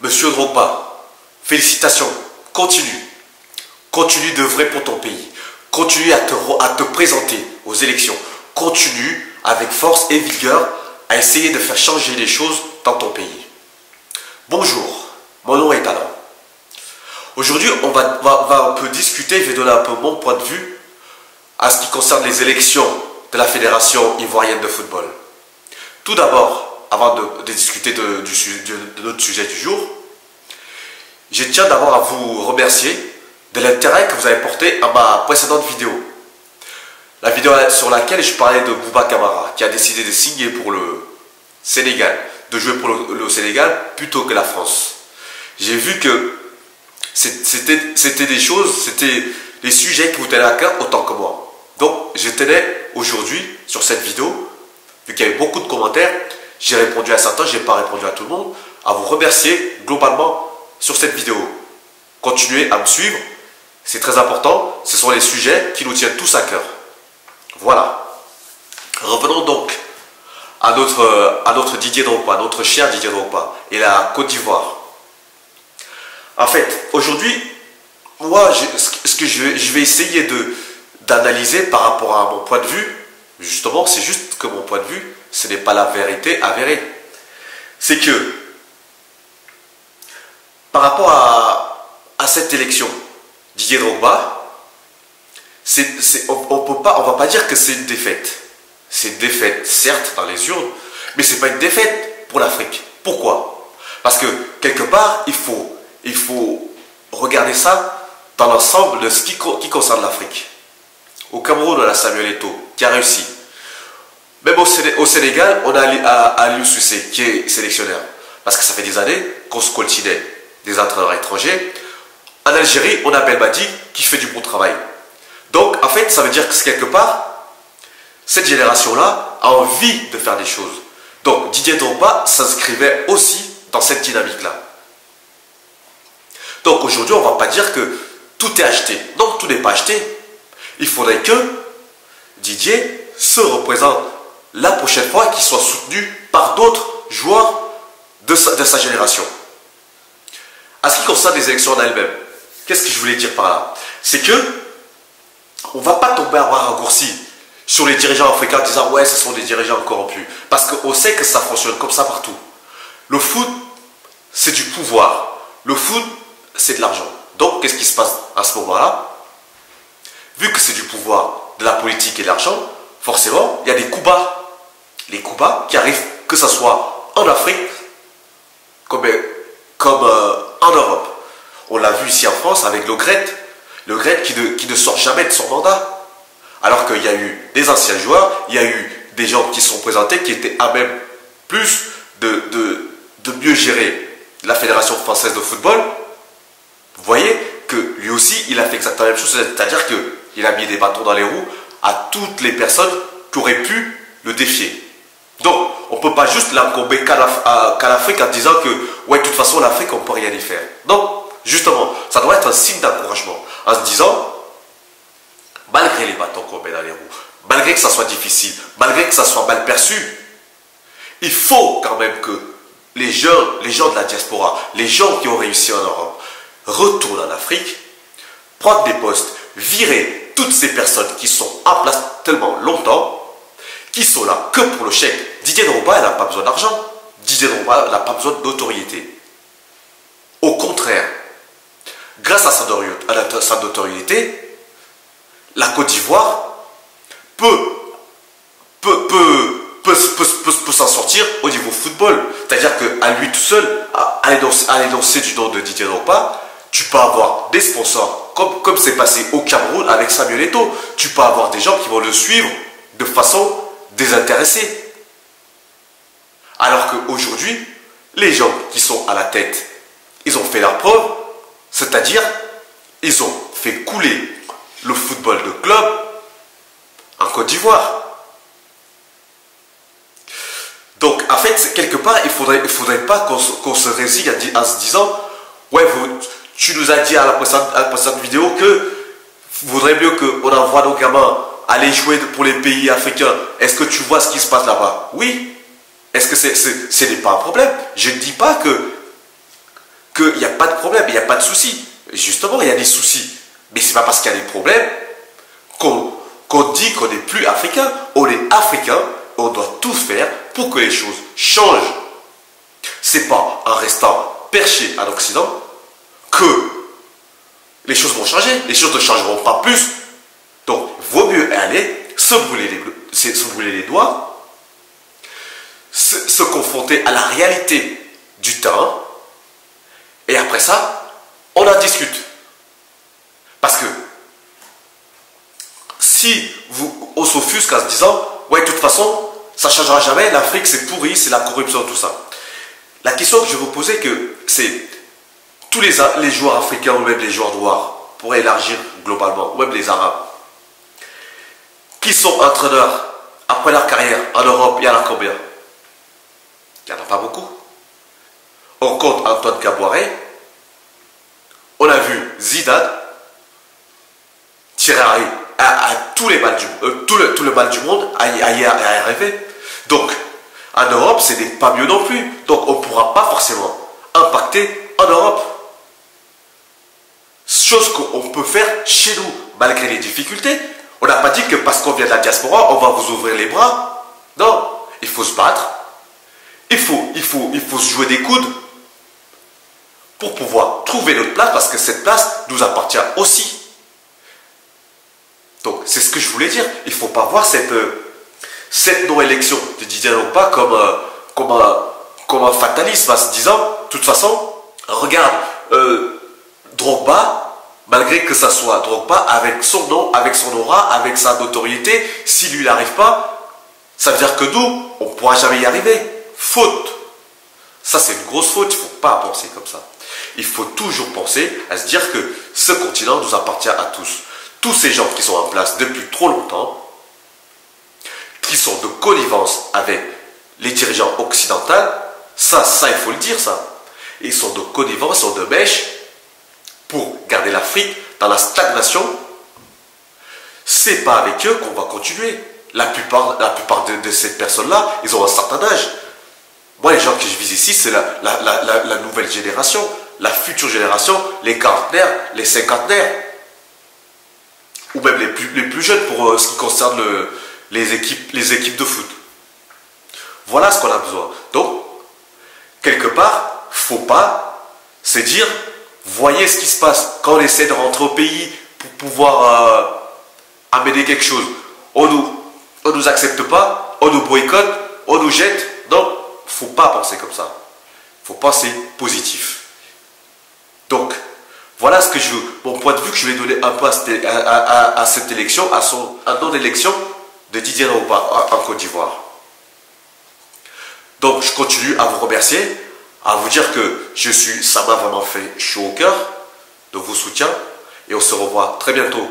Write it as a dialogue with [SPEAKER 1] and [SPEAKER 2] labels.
[SPEAKER 1] Monsieur Drogba, félicitations, continue. Continue d'œuvrer pour ton pays. Continue à te présenter aux élections. Continue avec force et vigueur à essayer de faire changer les choses dans ton pays. Bonjour, mon nom est Alain. Aujourd'hui, on va un peu discuter, je vais donner un peu mon point de vue à ce qui concerne les élections de la Fédération ivoirienne de football. Tout d'abord, avant de discuter de notre sujet du jour, je tiens d'abord à vous remercier de l'intérêt que vous avez porté à ma précédente vidéo. La vidéo sur laquelle je parlais de Bouba Kamara, qui a décidé de signer pour le Sénégal, de jouer pour le Sénégal plutôt que la France. J'ai vu que c'était des choses, c'était des sujets qui vous tenaient à cœur autant que moi. Donc, je tenais aujourd'hui, sur cette vidéo, vu qu'il y avait beaucoup de commentaires, j'ai répondu à certains, je n'ai pas répondu à tout le monde, à vous remercier globalement sur cette vidéo. Continuez à me suivre, c'est très important, ce sont les sujets qui nous tiennent tous à cœur. Voilà. Revenons donc à notre Didier Drogba, notre cher Didier Drogba, et la Côte d'Ivoire. En fait, aujourd'hui, moi, ce que je vais essayer d'analyser par rapport à mon point de vue, justement, c'est juste que mon point de vue, ce n'est pas la vérité avérée. C'est que, par rapport à cette élection, Didier Drogba, on va pas dire que c'est une défaite. C'est une défaite, certes, dans les urnes, mais ce n'est pas une défaite pour l'Afrique. Pourquoi? Parce que, quelque part, il faut regarder ça dans l'ensemble de ce qui concerne l'Afrique. Au Cameroun, on a Samuel Eto'o, qui a réussi. Même au Sénégal, on a Aliou Cissé, qui est sélectionneur. Parce que ça fait des années qu'on se coltinait des entraîneurs étrangers. En Algérie, on a Belmadi, qui fait du bon travail. Donc, en fait, ça veut dire que quelque part, cette génération-là a envie de faire des choses. Donc, Didier Drogba s'inscrivait aussi dans cette dynamique-là. Donc, aujourd'hui, on ne va pas dire que tout est acheté. Non, tout n'est pas acheté. Il faudrait que Didier se représente la prochaine fois, qu'il soit soutenu par d'autres joueurs de sa génération. À ce qui concerne les élections en elles-mêmes, qu'est-ce que je voulais dire par là? C'est que on ne va pas tomber à bras raccourcis sur les dirigeants africains en disant « ouais, ce sont des dirigeants corrompus ». Parce qu'on sait que ça fonctionne comme ça partout. Le foot, c'est du pouvoir. Le foot, c'est de l'argent. Donc, qu'est-ce qui se passe à ce moment-là? Vu que c'est du pouvoir, de la politique et de l'argent, forcément, il y a des coups bas. Les coups bas qui arrivent, que ce soit en Afrique, comme en Europe. On l'a vu ici en France avec Le Gret. Le Gret qui ne sort jamais de son mandat. Alors qu'il y a eu des anciens joueurs, il y a eu des gens qui sont présentés, qui étaient à même plus de mieux gérer la Fédération française de football. Vous voyez que lui aussi, il a fait exactement la même chose, c'est-à-dire qu'il a mis des bâtons dans les roues à toutes les personnes qui auraient pu le défier. Donc, on ne peut pas juste l'incomber qu'à l'Afrique en disant que, ouais, de toute façon, l'Afrique, on ne peut rien y faire. Non, justement, ça doit être un signe d'encouragement. En se disant, malgré les bâtons qu'on met dans les roues, malgré que ça soit difficile, malgré que ça soit mal perçu, il faut quand même que les gens de la diaspora, les gens qui ont réussi en Europe, retournent en Afrique, prendre des postes, virer toutes ces personnes qui sont en place tellement longtemps, qui sont là que pour le chèque. Didier Drogba, il n'a pas besoin d'argent. Didier Drogba n'a pas besoin de notoriété. Au contraire, grâce à sa notoriété, la Côte d'Ivoire peut s'en sortir au niveau football. C'est-à-dire qu'à lui tout seul, à l'énoncé du nom de Didier Drogba, tu peux avoir des sponsors, comme c'est passé au Cameroun avec Samuel Eto'o. Tu peux avoir des gens qui vont le suivre de façon désintéressée. Alors qu'aujourd'hui, les gens qui sont à la tête, ils ont fait leur preuve, c'est-à-dire, ils ont fait couler le football de club en Côte d'Ivoire. Donc, en fait, quelque part, il faudrait pas qu'on se résigne en se disant « Ouais, tu nous as dit à la précédente vidéo que vaudrait mieux qu'on envoie nos gamins aller jouer pour les pays africains. Est-ce que tu vois ce qui se passe là-bas? Oui. Est-ce que ce n'est pas un problème? Je ne dis pas que qu'il n'y a pas de problème, il n'y a pas de souci. Justement, il y a des soucis. Mais ce n'est pas parce qu'il y a des problèmes qu'on dit qu'on n'est plus africain. On est africain, on doit tout faire pour que les choses changent. Ce n'est pas en restant perché à l'Occident que les choses vont changer. Les choses ne changeront pas plus. Donc, vaut mieux aller se brûler les doigts, se confronter à la réalité du terrain, et après ça, on en discute. Parce que si on s'offusque en se disant « Ouais, de toute façon, ça ne changera jamais, l'Afrique c'est pourri, c'est la corruption, tout ça ». La question que je vais vous poser, c'est tous les joueurs africains ou même les joueurs noirs, pour élargir globalement, ou même les Arabes, qui sont entraîneurs après leur carrière en Europe, il y en a combien? Il n'y en a pas beaucoup. On compte Antoine Kabouaré, on a vu Zidane tirer à tous les balles tout le mal du monde à y arriver. Donc, en Europe, ce n'est pas mieux non plus. Donc, on ne pourra pas forcément impacter en Europe. Chose qu'on peut faire chez nous, malgré les difficultés. On n'a pas dit que parce qu'on vient de la diaspora, on va vous ouvrir les bras. Non, il faut se battre. Il faut se jouer des coudes pour pouvoir trouver notre place, parce que cette place nous appartient aussi. Donc, c'est ce que je voulais dire. Il ne faut pas voir cette non-élection de Didier Drogba comme un fatalisme, en se disant, de toute façon, regarde, Drogba, malgré que ça soit Drogba, avec son nom, avec son aura, avec sa notoriété, si lui n'arrive pas, ça veut dire que nous, on ne pourra jamais y arriver. Faute. Ça, c'est une grosse faute. Il ne faut pas penser comme ça. Il faut toujours penser à se dire que ce continent nous appartient à tous. Tous ces gens qui sont en place depuis trop longtemps, qui sont de connivence avec les dirigeants occidentaux, ça, il faut le dire, ça. Ils sont de connivence, ils sont de mèche pour garder l'Afrique dans la stagnation. C'est pas avec eux qu'on va continuer. La plupart de ces personnes-là, ils ont un certain âge. Moi, les gens que je vise ici, c'est la nouvelle génération, la future génération, les quarantenaires, les cinquantenaires, ou même les plus jeunes pour ce qui concerne les équipes de foot. Voilà ce qu'on a besoin. Donc, quelque part, faut pas se dire, voyez ce qui se passe quand on essaie de rentrer au pays pour pouvoir amener quelque chose. On nous accepte pas, on nous boycotte, on nous jette. Non, faut pas penser comme ça. Faut penser positif. Donc, voilà ce que mon point de vue que je vais donner un peu à cette élection, à non-élection de Didier Drogba en Côte d'Ivoire. Donc, je continue à vous remercier, à vous dire que ça m'a vraiment fait chaud au cœur de vos soutiens, et on se revoit très bientôt